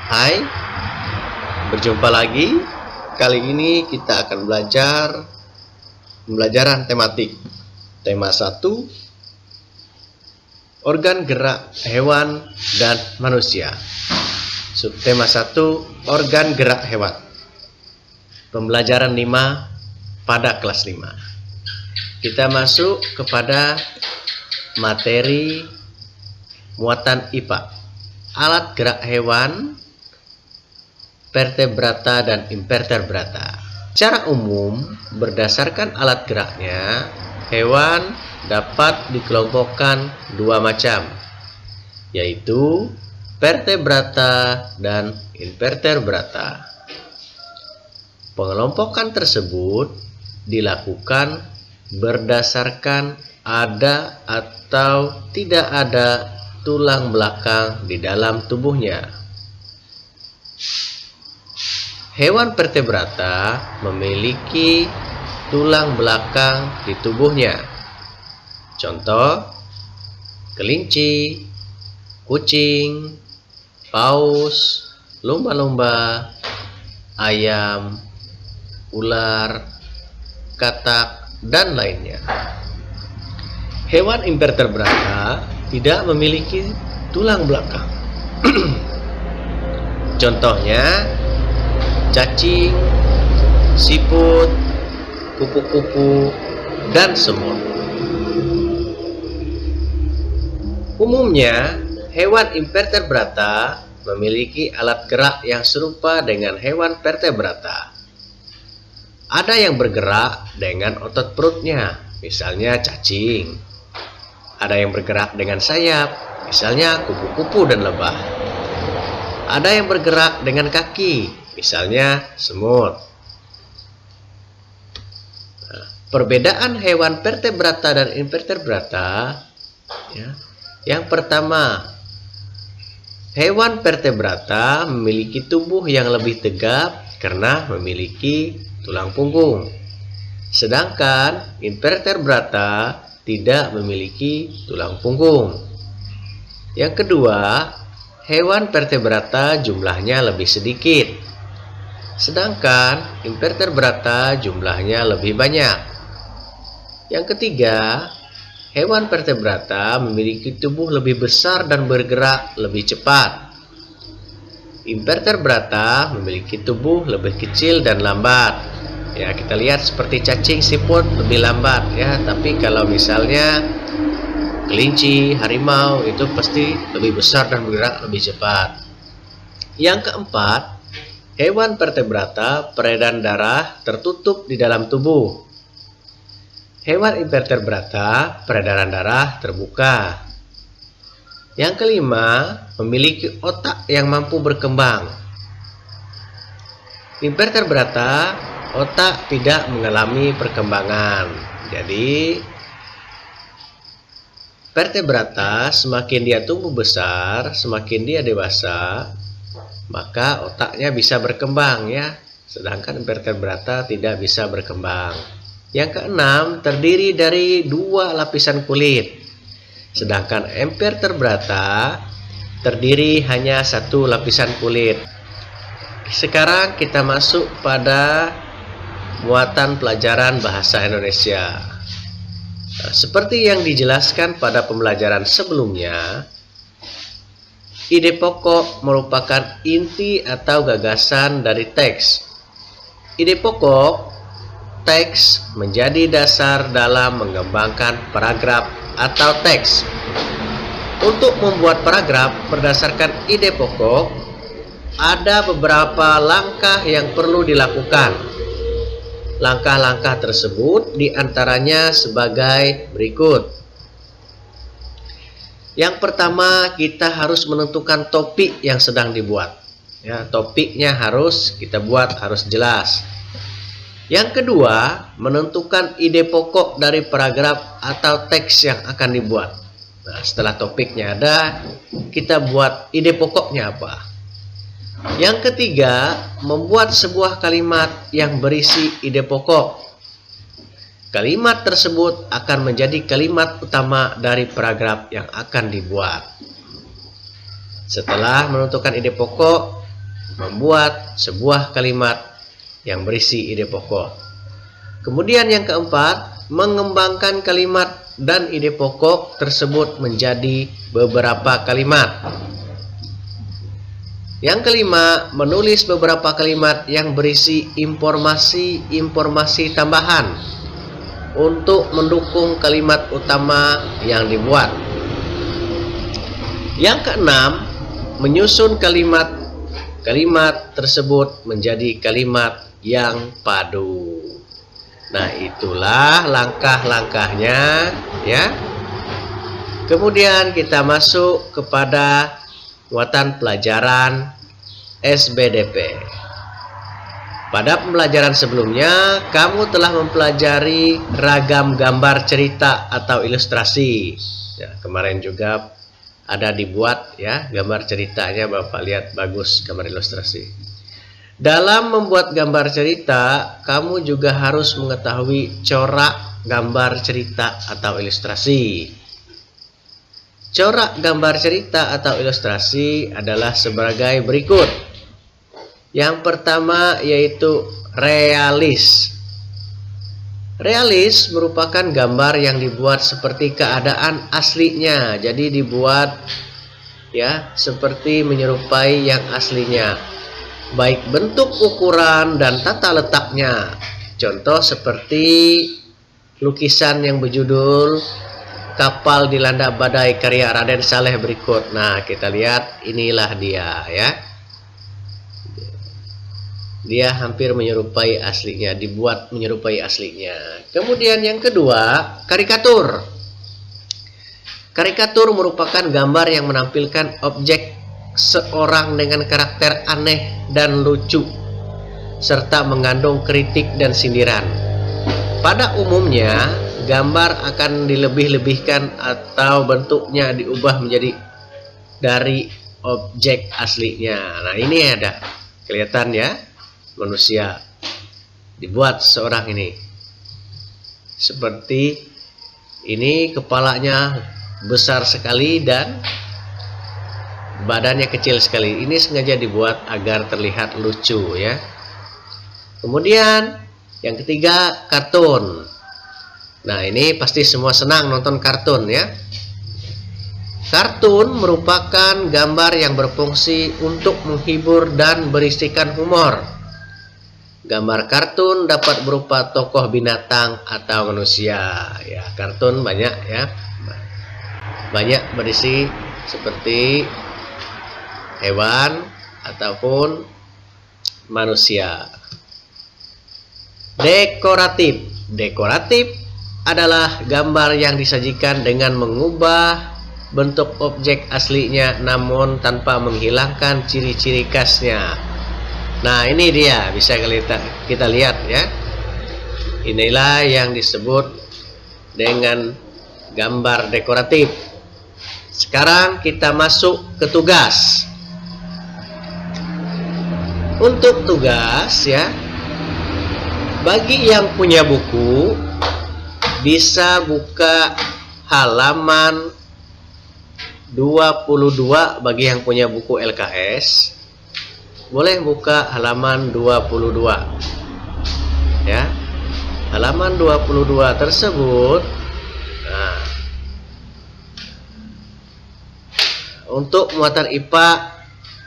Hai, berjumpa lagi. Kali ini kita akan belajar pembelajaran tematik. Tema 1, organ gerak hewan dan manusia. Subtema 1, organ gerak hewan. Pembelajaran 5 pada kelas 5. Kita masuk kepada materi muatan IPA. Alat gerak hewan, vertebrata dan invertebrata. Secara umum, berdasarkan alat geraknya, hewan dapat dikelompokkan dua macam, yaitu vertebrata dan invertebrata. Pengelompokan tersebut dilakukan berdasarkan ada atau tidak ada tulang belakang di dalam tubuhnya. Hewan vertebrata memiliki tulang belakang di tubuhnya. Contoh, kelinci, kucing, paus, lumba-lumba, ayam, ular, katak, dan lainnya. Hewan invertebrata tidak memiliki tulang belakang. Contohnya, cacing, siput, kupu-kupu, dan semut. Umumnya, hewan invertebrata memiliki alat gerak yang serupa dengan hewan vertebrata. Ada yang bergerak dengan otot perutnya, misalnya cacing. Ada yang bergerak dengan sayap, misalnya kupu-kupu dan lebah. Ada yang bergerak dengan kaki, misalnya semut. Perbedaan hewan vertebrata dan invertebrata, yang pertama, hewan vertebrata memiliki tubuh yang lebih tegap karena memiliki tulang punggung, sedangkan invertebrata tidak memiliki tulang punggung. Yang kedua, hewan vertebrata jumlahnya lebih sedikit, sedangkan invertebrata jumlahnya lebih banyak. Yang ketiga, hewan vertebrata memiliki tubuh lebih besar dan bergerak lebih cepat. Invertebrata memiliki tubuh lebih kecil dan lambat. Ya, kita lihat seperti cacing, siput lebih lambat ya, tapi kalau misalnya kelinci, harimau itu pasti lebih besar dan bergerak lebih cepat. Yang keempat, hewan vertebrata peredaran darah tertutup di dalam tubuh. Hewan invertebrata peredaran darah terbuka. Yang kelima, memiliki otak yang mampu berkembang. Invertebrata otak tidak mengalami perkembangan. Jadi, vertebrata semakin dia tumbuh besar, semakin dia dewasa, maka otaknya bisa berkembang ya. Sedangkan vertebrata tidak bisa berkembang. Yang keenam, terdiri dari dua lapisan kulit. Sedangkan invertebrata terdiri hanya satu lapisan kulit. Sekarang kita masuk pada muatan pelajaran bahasa Indonesia. Seperti yang dijelaskan pada pembelajaran sebelumnya, ide pokok merupakan inti atau gagasan dari teks. Ide pokok teks menjadi dasar dalam mengembangkan paragraf atau teks. Untuk membuat paragraf berdasarkan ide pokok, ada beberapa langkah yang perlu dilakukan. Langkah-langkah tersebut diantaranya sebagai berikut. Yang pertama, kita harus menentukan topik yang sedang dibuat. Ya, topiknya harus kita buat, harus jelas. Yang kedua, menentukan ide pokok dari paragraf atau teks yang akan dibuat. Nah, setelah topiknya ada, kita buat ide pokoknya apa. Yang ketiga, membuat sebuah kalimat yang berisi ide pokok. Kalimat tersebut akan menjadi kalimat utama dari paragraf yang akan dibuat. Setelah menentukan ide pokok, membuat sebuah kalimat yang berisi ide pokok. Kemudian yang keempat, mengembangkan kalimat dan ide pokok tersebut menjadi beberapa kalimat. Yang kelima, menulis beberapa kalimat yang berisi informasi-informasi tambahan untuk mendukung kalimat utama yang dibuat. Yang keenam, menyusun kalimat tersebut menjadi kalimat yang padu. Nah, itulah langkah-langkahnya ya. Kemudian kita masuk kepada muatan pelajaran SBDP. Pada pembelajaran sebelumnya, kamu telah mempelajari ragam gambar cerita atau ilustrasi. Ya, kemarin juga ada dibuat ya gambar ceritanya, Bapak lihat bagus gambar ilustrasi. Dalam membuat gambar cerita, kamu juga harus mengetahui corak gambar cerita atau ilustrasi. Corak gambar cerita atau ilustrasi adalah sebagai berikut. Yang pertama yaitu realis. Realis merupakan gambar yang dibuat seperti keadaan aslinya. Jadi dibuat ya seperti menyerupai yang aslinya. Baik bentuk, ukuran, dan tata letaknya. Contoh seperti lukisan yang berjudul Kapal Dilanda Badai karya Raden Saleh berikut. Nah, kita lihat inilah dia ya. Dia hampir menyerupai aslinya, dibuat menyerupai aslinya. Kemudian yang kedua, karikatur. Karikatur merupakan gambar yang menampilkan objek seorang dengan karakter aneh dan lucu, serta mengandung kritik dan sindiran. Pada umumnya, gambar akan dilebih-lebihkan atau bentuknya diubah menjadi dari objek aslinya. Nah, ini ada kelihatan ya, manusia dibuat seorang ini seperti ini, kepalanya besar sekali dan badannya kecil sekali. Ini sengaja dibuat agar terlihat lucu ya. Kemudian yang ketiga, kartun. Nah, ini pasti semua senang nonton kartun ya. Kartun merupakan gambar yang berfungsi untuk menghibur dan berisikan humor. Gambar kartun dapat berupa tokoh binatang atau manusia. Ya, kartun banyak ya. Banyak berisi seperti hewan ataupun manusia. Dekoratif. Dekoratif adalah gambar yang disajikan dengan mengubah bentuk objek aslinya namun tanpa menghilangkan ciri-ciri khasnya. Nah, ini dia, bisa kita lihat ya. Inilah yang disebut dengan gambar dekoratif. Sekarang kita masuk ke tugas. Untuk tugas ya, bagi yang punya buku bisa buka halaman 22. Bagi yang punya buku LKS boleh buka halaman 22 ya. Halaman 22 tersebut, nah, untuk muatan IPA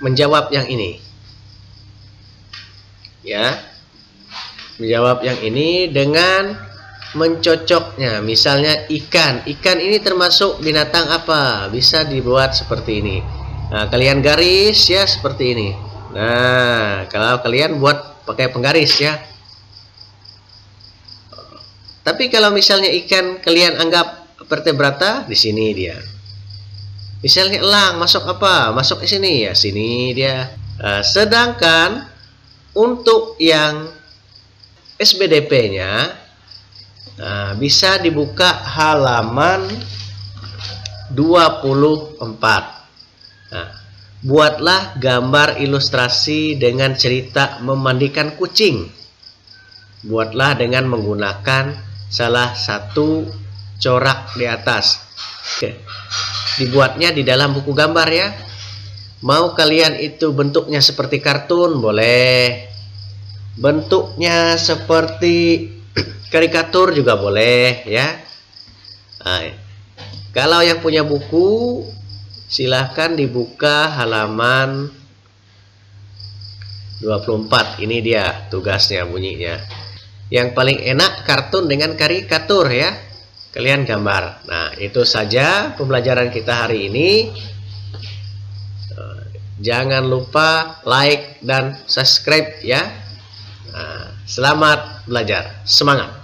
menjawab yang ini ya, menjawab yang ini dengan mencocoknya. Misalnya ikan ini termasuk binatang apa, bisa dibuat seperti ini. Nah, kalian garis ya seperti ini. Nah, kalau kalian buat pakai penggaris ya. Tapi kalau misalnya ikan kalian anggap vertebrata, di sini dia. Misalnya elang, masuk apa? Masuk ke sini ya, sini dia. Nah, sedangkan untuk yang SBDP-nya, nah, bisa dibuka halaman 24. Nah, buatlah gambar ilustrasi dengan cerita memandikan kucing. Buatlah dengan menggunakan salah satu corak di atas. Oke. Dibuatnya di dalam buku gambar ya. Mau kalian itu bentuknya seperti kartun, boleh. Bentuknya seperti karikatur juga boleh ya. Nah, kalau yang punya buku, silahkan dibuka halaman 24. Ini dia tugasnya, bunyinya. Yang paling enak kartun dengan karikatur ya. Kalian gambar. Nah, itu saja pembelajaran kita hari ini. Jangan lupa like dan subscribe ya. Nah, selamat belajar. Semangat.